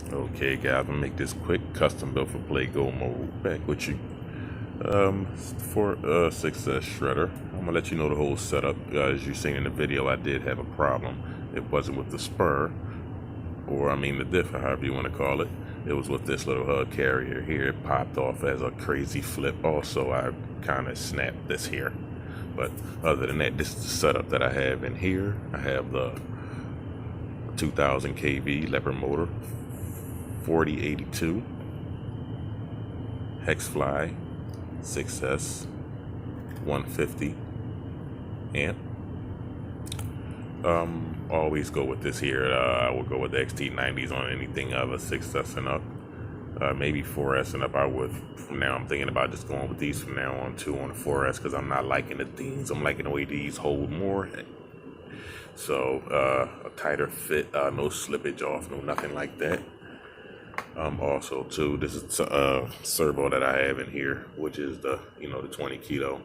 Okay, guys, I'm gonna make this quick. Custom built for Play Go mode. Back with you. For Success Shredder, I'm gonna let you know the whole setup. As you seen in the video, I did have a problem. It wasn't with the spur, or I mean the diff, or however you want to call it. It was with this little carrier here. It popped off as a crazy flip. Also, I kind of snapped this here. But other than that, this is the setup that I have in here. I have the 2000 kV lever motor, 4082 Hexfly Success 150 amp. Always go with this here. I will go with the XT90s on anything other 6S and up. Maybe 4S and up. I would. From now, I'm thinking about just going with these from now on too on the 4S because I'm not liking the things. I'm liking the way these hold more. So a tighter fit, no slippage off, no nothing like that. Also too, this is a servo that I have in here, which is the the 20 kilo.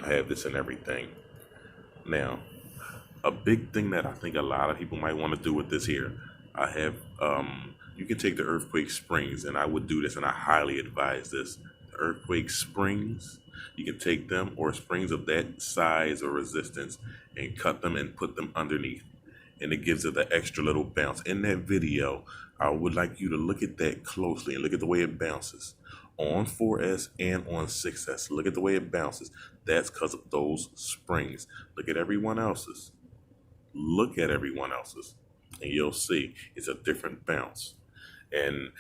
I have this and everything. Now, a big thing that I think a lot of people might want to do with this here, I have you can take the earthquake springs, and I would do this, and I highly advise this. The earthquake springs, you can take them or springs of that size or resistance and cut them and put them underneath, and it gives it the extra little bounce. In that video, I would like you to look at that closely and look at the way it bounces on 4S and on 6S. Look at the way it bounces. That's because of those springs. Look at everyone else's. Look at everyone else's, and you'll see it's a different bounce. And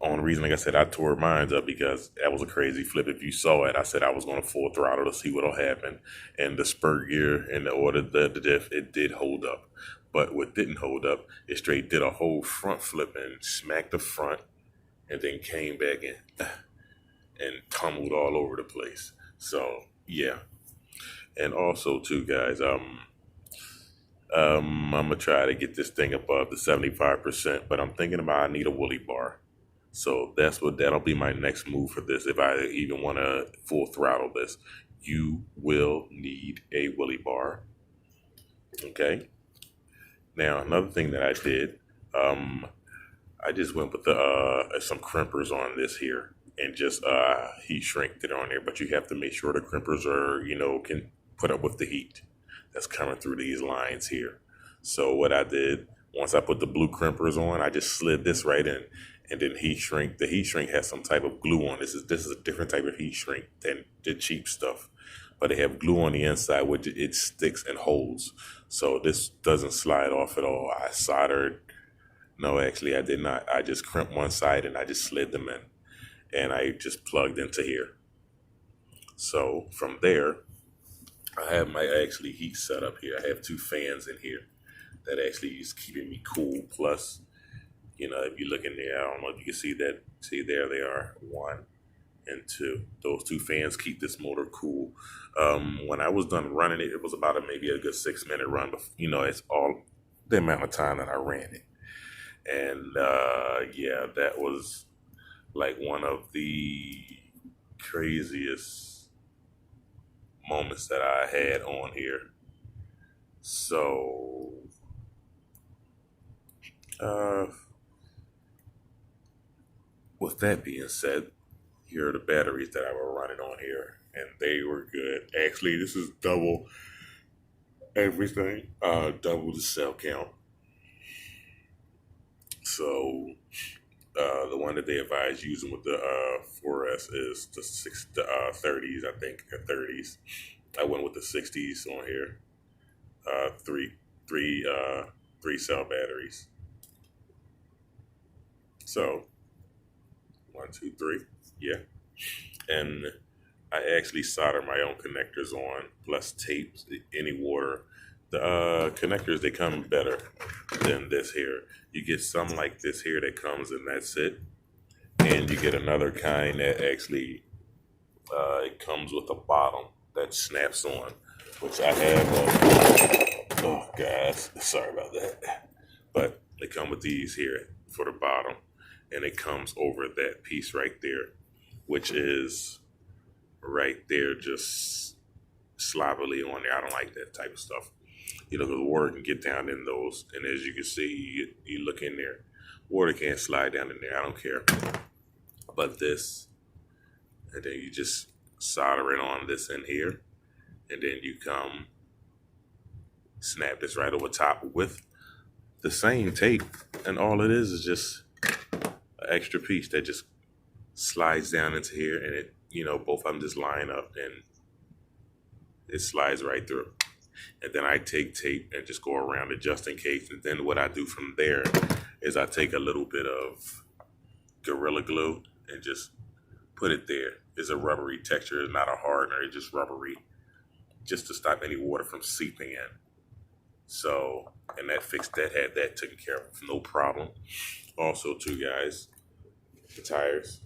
on reason, like I said, I tore mine up because that was a crazy flip. If you saw it, I said I was going to full throttle to see what'll happen. And the spur gear and the diff, it did hold up. But what didn't hold up, it straight did a whole front flip and smacked the front, and then came back and tumbled all over the place. So yeah. And also too, guys, I'm gonna try to get this thing above the 75%, but I'm thinking about I need a woolly bar. So that'll be my next move for this. If I even want to full throttle this, you will need a woolly bar. Okay. Now another thing that I did, I just went with the some crimpers on this here and just heat shrinked it on there. But you have to make sure the crimpers are can put up with the heat that's coming through these lines here. So what I did, once I put the blue crimpers on, I just slid this right in and then heat shrink. The heat shrink has some type of glue on. This is a different type of heat shrink than the cheap stuff. But they have glue on the inside which it sticks and holds. So this doesn't slide off at all. I soldered. No, actually I did not. I just crimped one side and I just slid them in. And I just plugged into here. So from there, I have my actually heat set up here. I have two fans in here that actually is keeping me cool. Plus, if you look in there, I don't know if you can see that. See, there they are, 1 and 2. Those two fans keep this motor cool. When I was done running it, it was about maybe a good 6-minute run. But it's all the amount of time that I ran it. And yeah, that was like one of the craziest moments that I had on here. So, with that being said, here are the batteries that I were running on here, and they were good. Actually, this is double everything, double the cell count. So, the one that they advise using with the 4S is the 30s, I think, 30s. I went with the 60s on here. Three, three cell batteries. So 1, 2, 3, yeah. And I actually solder my own connectors on, plus tapes, any water. The connectors, they come better than this here. You get some like this here that comes and that's it. And you get another kind that actually, it comes with a bottom that snaps on, which I have. Oh, guys, sorry about that. But they come with these here for the bottom, and it comes over that piece right there, which is right there, just sloppily on there. I don't like that type of stuff. You know, because water can get down in those. And as you can see, you look in there, water can't slide down in there. I don't care. But this, and then you just solder it on this in here. And then you come snap this right over top with the same tape. And all it is just an extra piece that just slides down into here. And it, you know, both of them just line up and it slides right through. And then I take tape and just go around it just in case. And then what I do from there is I take a little bit of Gorilla Glue and just put it there. It's a rubbery texture. It's not a hardener. It's just rubbery, just to stop any water from seeping in. So, and that fixed that, had that taken care of, no problem. Also, too, guys, the tires,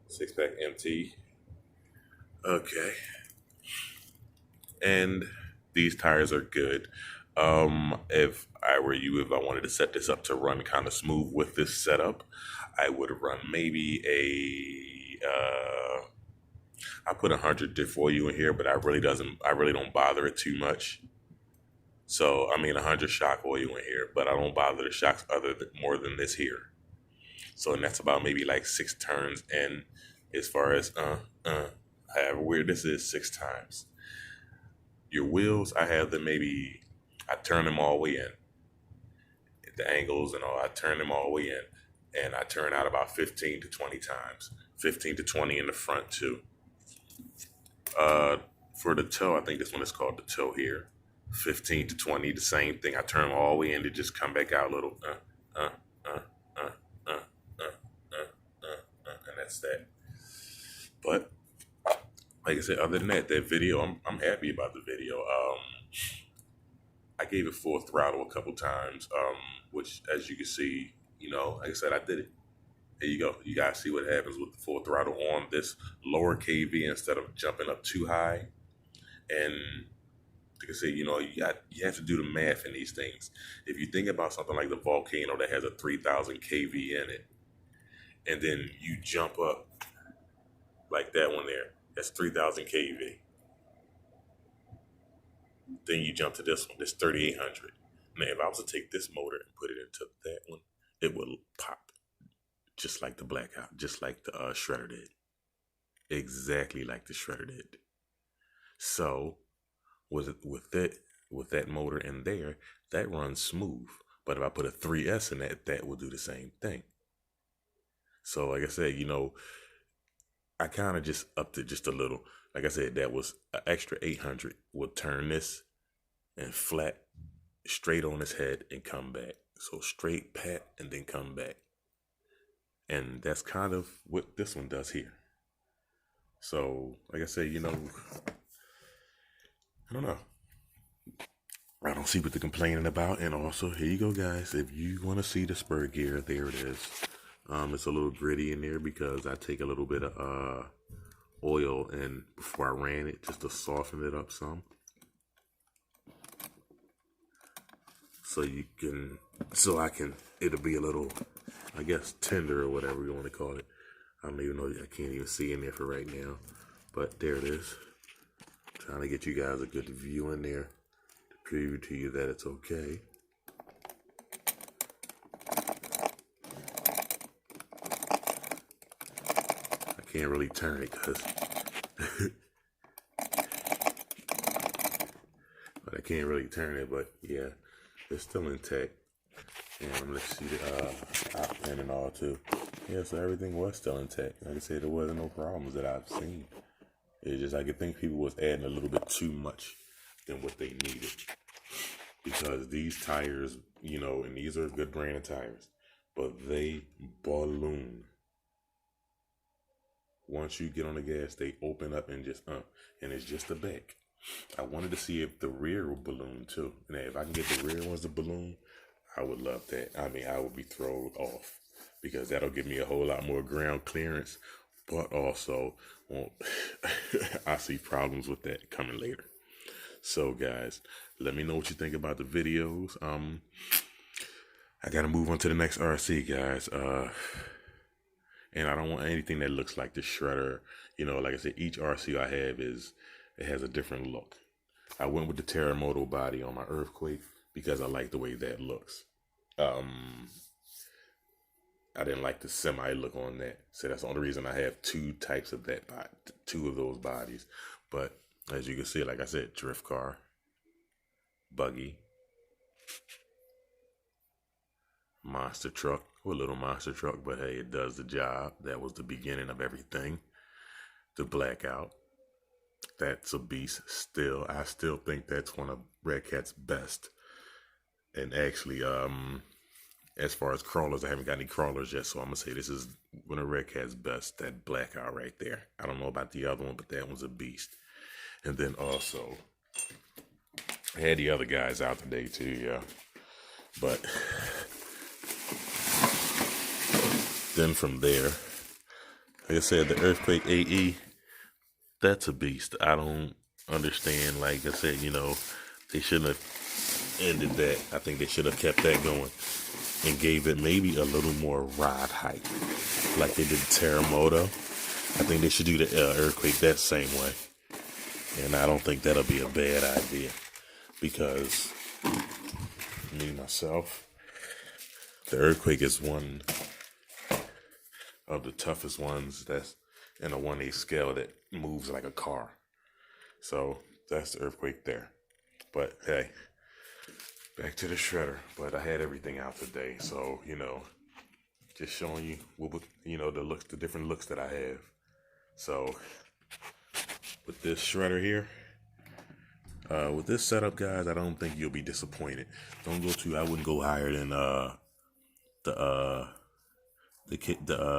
6-pack MT. Okay. And these tires are good. If I were you, if I wanted to set this up to run kind of smooth with this setup, I would run maybe I put 100 diff oil in here, but I really don't bother it too much. So I mean 100 shock oil in here, but I don't bother the shocks more than this here. So, and that's about maybe like 6 turns. And as far as however weird this is, 6 times. Your wheels, I have them maybe, I turn them all the way in. The angles and all, I turn them all the way in. And I turn out about 15 to 20 times. 15 to 20 in the front too. For the toe, I think this one is called the toe here. 15 to 20, the same thing. I turn them all the way in to just come back out a little. And that's that. But like I said, other than that, that video, I'm happy about the video. I gave it full throttle a couple times, which, as you can see, you know, like I said, I did it. There you go. You guys see what happens with the full throttle on this lower KV instead of jumping up too high. And like I said, you know, you have to do the math in these things. If you think about something like the Volcano that has a 3,000 kV in it, and then you jump up like that one there, that's 3,000 kV. Then you jump to this one, that's 3,800. Now, if I was to take this motor and put it into that one, it would pop just like the Blackout, just like the Shredder did. Exactly like the Shredder did. So, with that motor in there, that runs smooth. But if I put a 3S in that, that will do the same thing. So, like I said, you know, I kind of just upped it just a little. Like I said, that was an extra 800. We'll turn this and flat straight on his head and come back. So straight, pat, and then come back. And that's kind of what this one does here. So, like I said, you know, I don't know. I don't see what they're complaining about. And also, here you go, guys. If you want to see the spur gear, there it is. It's a little gritty in there because I take a little bit of oil and before I ran it just to soften it up some. It'll be a little, I guess, tender or whatever you want to call it. I don't even know, I can't even see in there for right now. But there it is. Trying to get you guys a good view in there to prove to you that it's okay. I can't really turn it because but I can't really turn it, but yeah, it's still intact. And let's see the top pin and all too. Yeah, so everything was still intact. Like I said, there wasn't no problems that I've seen. It's just I could think people was adding a little bit too much than what they needed. Because these tires, you know, and these are a good brand of tires, but they balloon. Once you get on the gas, they open up and just and it's just the back. I wanted to see if the rear will balloon too. And if I can get the rear ones to balloon, I would love that. I mean, I would be thrown off because that'll give me a whole lot more ground clearance. But also, I see problems with that coming later. So, guys, let me know what you think about the videos. I gotta move on to the next RC, guys. And I don't want anything that looks like the Shredder. You know, like I said, each RC I have it has a different look. I went with the Terremoto body on my Earthquake because I like the way that looks. I didn't like the semi look on that, so that's the only reason I have two types of that body, two of those bodies. But as you can see, like I said, drift car, buggy, monster truck, or a little monster truck, but hey, it does the job. That was the beginning of everything. The blackout, that's a beast. Still, I still think that's one of Redcat's best. And actually, as far as crawlers, I haven't got any crawlers yet, so I'm gonna say this is one of Redcat's best. That blackout right there. I don't know about the other one, but that one's a beast. And then also, I had the other guys out today too, yeah. But then from there, like I said, the Earthquake AE, that's a beast. I don't understand. Like I said, they shouldn't have ended that. I think they should have kept that going and gave it maybe a little more ride height, like they did Terremoto. I think they should do the Earthquake that same way. And I don't think that'll be a bad idea because me, myself, the Earthquake is one of the toughest ones that's in a 1/8 scale that moves like a car. So that's the Earthquake there. But hey, back to the shredder. But I had everything out today, so just showing you what the different looks that I have. So with this shredder here, with this setup, guys, I don't think you'll be disappointed. Don't go too. I wouldn't go higher than the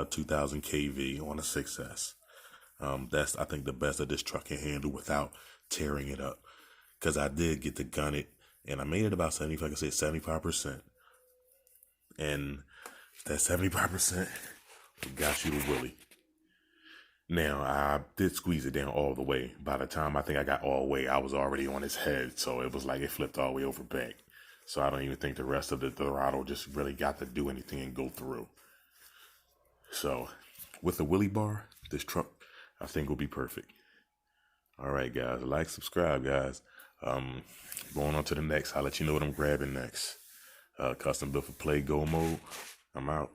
2000 kV on a 6S. That's, I think, the best that this truck can handle without tearing it up. Because I did get to gun it, and I made it about 70, like I said, 75%. And that 75% got you the Willie. Now, I did squeeze it down all the way. By the time I think I got all the way, I was already on his head. So it was like it flipped all the way over back. So I don't even think the rest of the throttle just really got to do anything and go through. So with the Willie bar, this truck, I think, will be perfect. All right, guys. Like, subscribe, guys. Going on to the next. I'll let you know what I'm grabbing next. Custom built for play, go mode. I'm out.